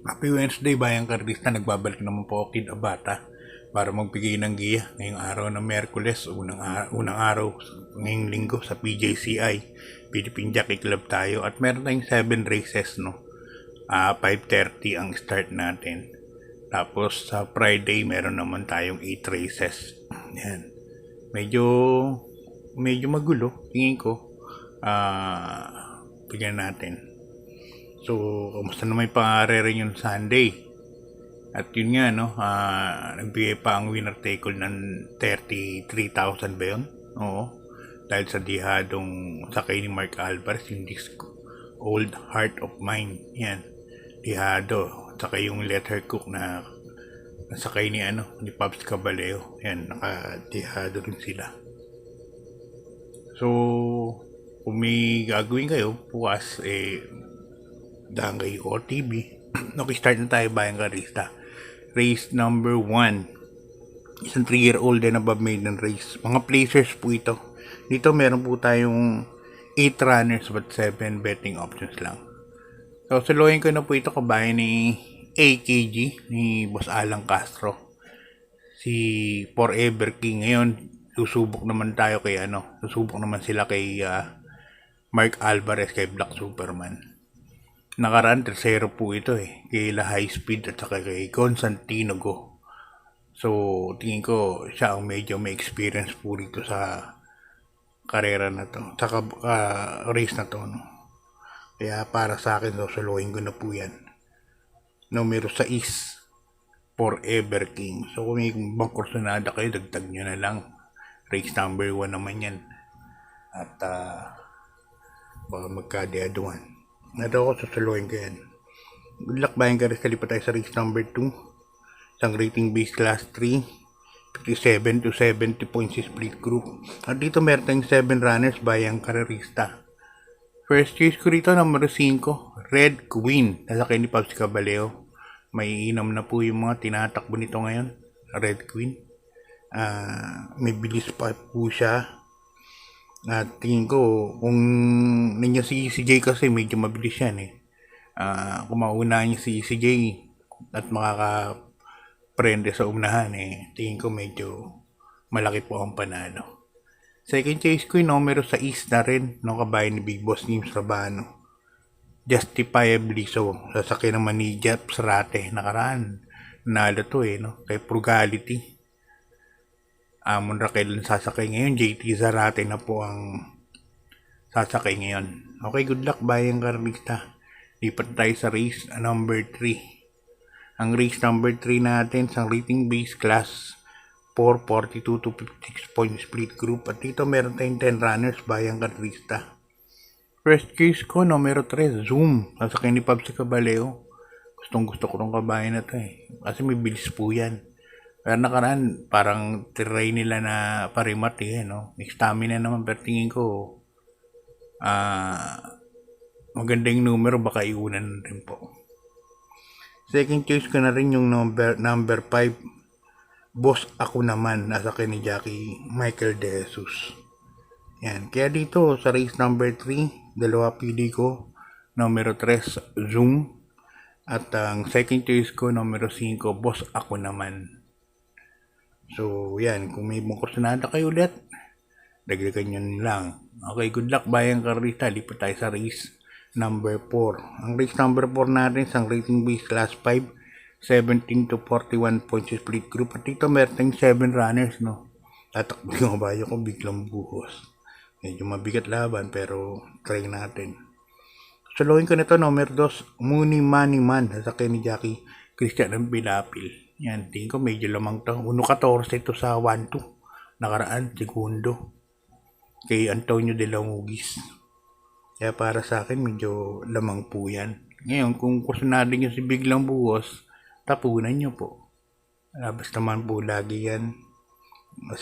Happy Wednesday, Bayang Karlista. Nagbabalik naman po ako, Kid Abata, para magbigay ng giya ngayong araw ng Merkules, unang araw ngayong linggo sa PJCI, Philippine Jockey Club tayo. At meron tayong 7 races, no? 5:30 ang start natin. Tapos sa Friday, meron naman tayong 8 races. Yan. Medyo, medyo magulo, tingin ko. Tingnan natin. So, kamusta naman yung pangarere yung Sunday? At yun nga, no, nagbigay pa ang winner take all ng 33,000 ba yun? Oo. Dahil sa dihadong sakay ni Mark Alvarez, yung disco, Old Heart of Mine. Yan. Dihado. Saka yung Letter Cook na nasakay ni ni Pops Caballero. Yan, naka-dihado rin sila. So, kung may gagawin kayo, bukas, dahil kay OTB. Okay, start na tayo, Bayang Karista. Race number 1. Isang 3-year-old and above maiden race. Mga placers po ito. Dito meron po tayong 8 runners but 7 betting options lang. So, saluhin ko na po ito, kabayan ni AKG, ni Boss Alan Castro. Si Forever King. Ngayon, susubok naman tayo kay susubok naman sila kay Mark Alvarez, kay Black Superman. Nakaraan, tercero po ito kay High Speed at saka kay Constantino Go. So, tingin ko siya ang medyo may experience po rito sa karera na to. Saka race na to, no? Kaya para sa akin, suluhin ko na po yan. Numero 6, Forever King. So, kung may ibang kursunada kayo, dagdag nyo na lang. Race number 1 naman yan. At baka magkadiaduan. Nato ako susuluhin ko yan. Good luck, Bayang Karista. Lipat tayo sa race number 2. Isang rating base class 3. 57 to 70 points split group. At dito meron tayong 7 runners, Bayang Karista. First choice ko rito, number 5. Red Queen. Nasakay ni Pops Caballero. May inom na po yung mga tinatakbo nito ngayon. Red Queen. May bilis pa po siya. At tingin ko, kung ninyo si CJ kasi medyo mabilis yan kung mauna niya si CJ at makakaprende sa unahan tingin ko medyo malaki po ang panalo. Second choice ko yung numero 6 na rin, no, kabayan ni Big Boss James Rabano. Justifiably so. Sasakyan naman ni Jeff Sarate. Nakaraan, nalo to no, kay Frugality. Amon Raquel sasakay ngayon, JT Zarate na po ang sasakay ngayon. Okay, good luck, Bayang Karlista. Lipat tayo sa race number 3. Ang race number 3 natin sa rating base class 4, 42 to 56 point split group. At dito meron tayong 10 runners, Bayang Karlista. First case ko, numero 3, Zoom. Sasakay ni Pops Caballero. Gustong gusto ko ng kabayan na to kasi may bilis po yan. Pero nakaraan, parang try nila na parimat no? May stamina naman, pero tingin ko magandang numero, baka iunan rin po. Second choice ko na rin yung number 5, Boss Ako Naman, nasa kay ni Jackie Michael De Jesus. Yan. Kaya dito sa race number 3, dalawa pili ko, numero 3, Zoom. At ang second choice ko, numero 5, Boss Ako Naman. So, yan. Kung may ibang kursunada kayo ulit, dagdagan nyo lang. Okay, good luck, Bayang Karlista. Lipat tayo sa race number 4. Ang race number 4 natin, isang rating base class 5, 17 to 41 points split group. At dito meron tayong 7 runners, no? Tatakbo yung kabayo ko, biglang buhos. Medyo mabigat laban, pero try natin. Suluhin ko nito, number 2, Muni Money Man. Sasakay ni Jackie Christian ng Pilapil. Yan, tingin ko medyo lamang to. 1.14 ito sa 1-2. Nakaraan, segundo. Kay Antonio de la Mugis. Kaya para sa akin, medyo lamang po yan. Ngayon, kung kursunado nyo si Biglang Buhos, tapunan nyo po. Basta naman po lagi yan.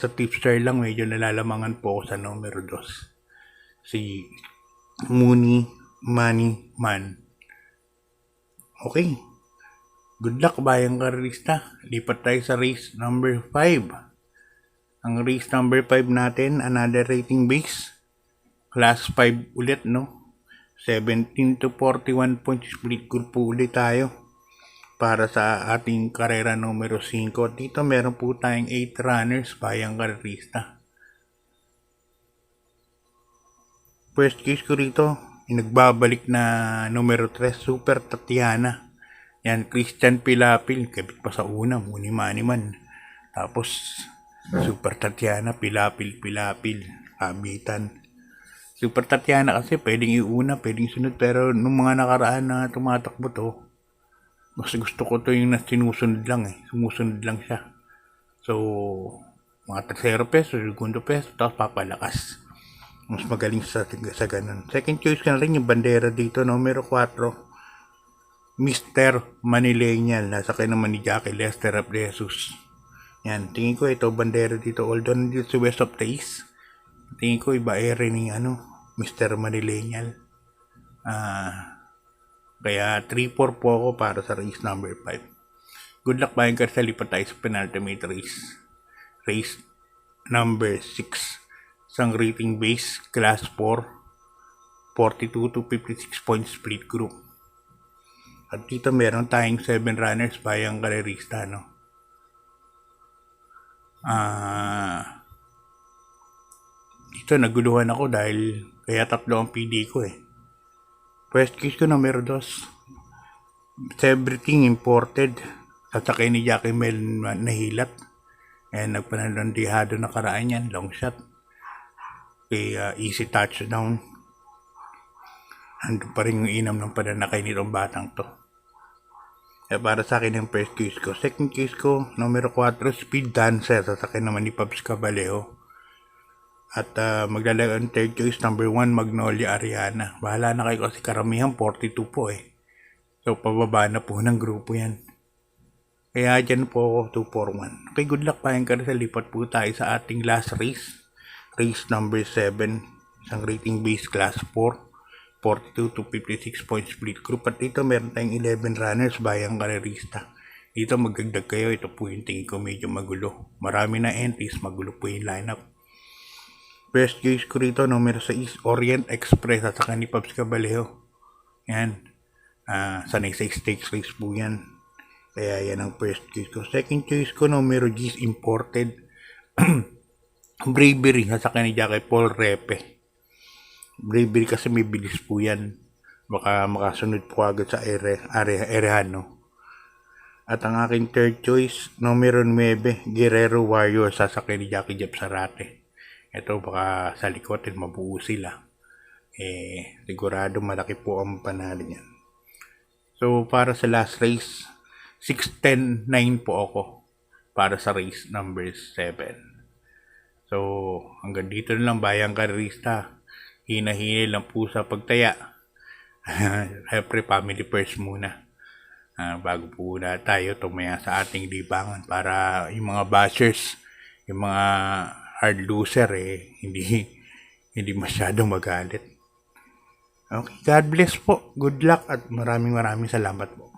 Sa tipster lang, medyo nalalamangan po ako sa numero 2. Si Muni Money Man. Okay. Good luck, Bayang Karlista. Lipat tayo sa race number 5. Ang race number 5 natin, another rating base. Class 5 ulit, no? 17 to 41 points split group po ulit tayo para sa ating karera numero 5. Dito meron po tayong 8 runners bayang karerista. First case ko rito, nagbabalik na numero 3, Super Tatiana. Yan, Christian Pilapil, kabit pa sa una, muni-mani man. Tapos, Super Tatiana, Pilapil, kabitan. Super Tatiana kasi pwedeng iuna, pwedeng sunod, pero nung mga nakaraan na tumatakbo to, mas gusto ko to yung sinusunod lang sumusunod lang siya. So, mga 3 pesos, 2 pesos, tapos papalakas. Mas magaling sa ganun. Second choice ka na rin yung bandera dito, numero 4, Mr. Manileñal. Nasa kayo naman ni Jackie Lester of Jesus. Yan, tingin ko ito, bandera dito, although nandito sa West of the East. Tingin ko iba ere ni Mr. Manileñal. Kaya 3-4 po ako para sa race number 5. Good luck bayan ka sa lipat tayo sa penultimate race. Race number 6. Isang rating base, class 4, 42 to 56 points split group. At dito meron tayong 7 runners bayang karerista, Dito naguluhan ako dahil kaya 3 ang PD ko First case ko numero 2. Everything imported. Sasakay ni Jackie Mel nahilat. Nagpanandihado na karaan yan. Long shot. Easy touchdown. Andun pa rin yung inam ng pananakay nitong batang to. Para sa akin yung first case ko. Second case ko, numero 4, Speed Dancer. Sasakay naman ni Pabs Cabalejo. At maglalagay ang third choice, number 1, Magnolia Ariana. Bahala na kayo kasi karamihan 42 po So pababa na po ng grupo yan. Kaya dyan po ako 241. Okay, good luck pa yung sa lipat po tayo sa ating last race. Race number 7. Isang rating base class 4. 42 to 56 points split group. At dito meron tayong 11 runners bayang karerista. Dito magdagdag kayo. Ito po yung tingin ko medyo magulo. Marami na entries, magulo po yung lineup. First case ko rito, numero 6, Orient Express at saka ni Pabs Cabalejo. Yan. Sanay sa stakes race po yan. Kaya yan ang first case ko. Second case ko, numero G's imported. Bravery at saka ni Jackie Paul Repe. Bravery kasi may bilis po yan. Baka makasunod po agad sa Erehano. At ang aking third choice, numero 9, Guerrero Warrior, sasakay ni Jackie Jeff Sarate. Ito baka sa likotin mabuo sila. Sigurado malaki po ang panalo niyan. So para sa last race, 6-10-9 po ako para sa race number 7. So hanggang dito na lang bayang karerista. Hinahinay lang po sa pagtaya. Siyempre family first muna. Bago po na tayo tumaya sa ating libangan para yung mga bashers, yung mga hard loser hindi masyadong magalit. Okay, God bless po. Good luck at maraming salamat po.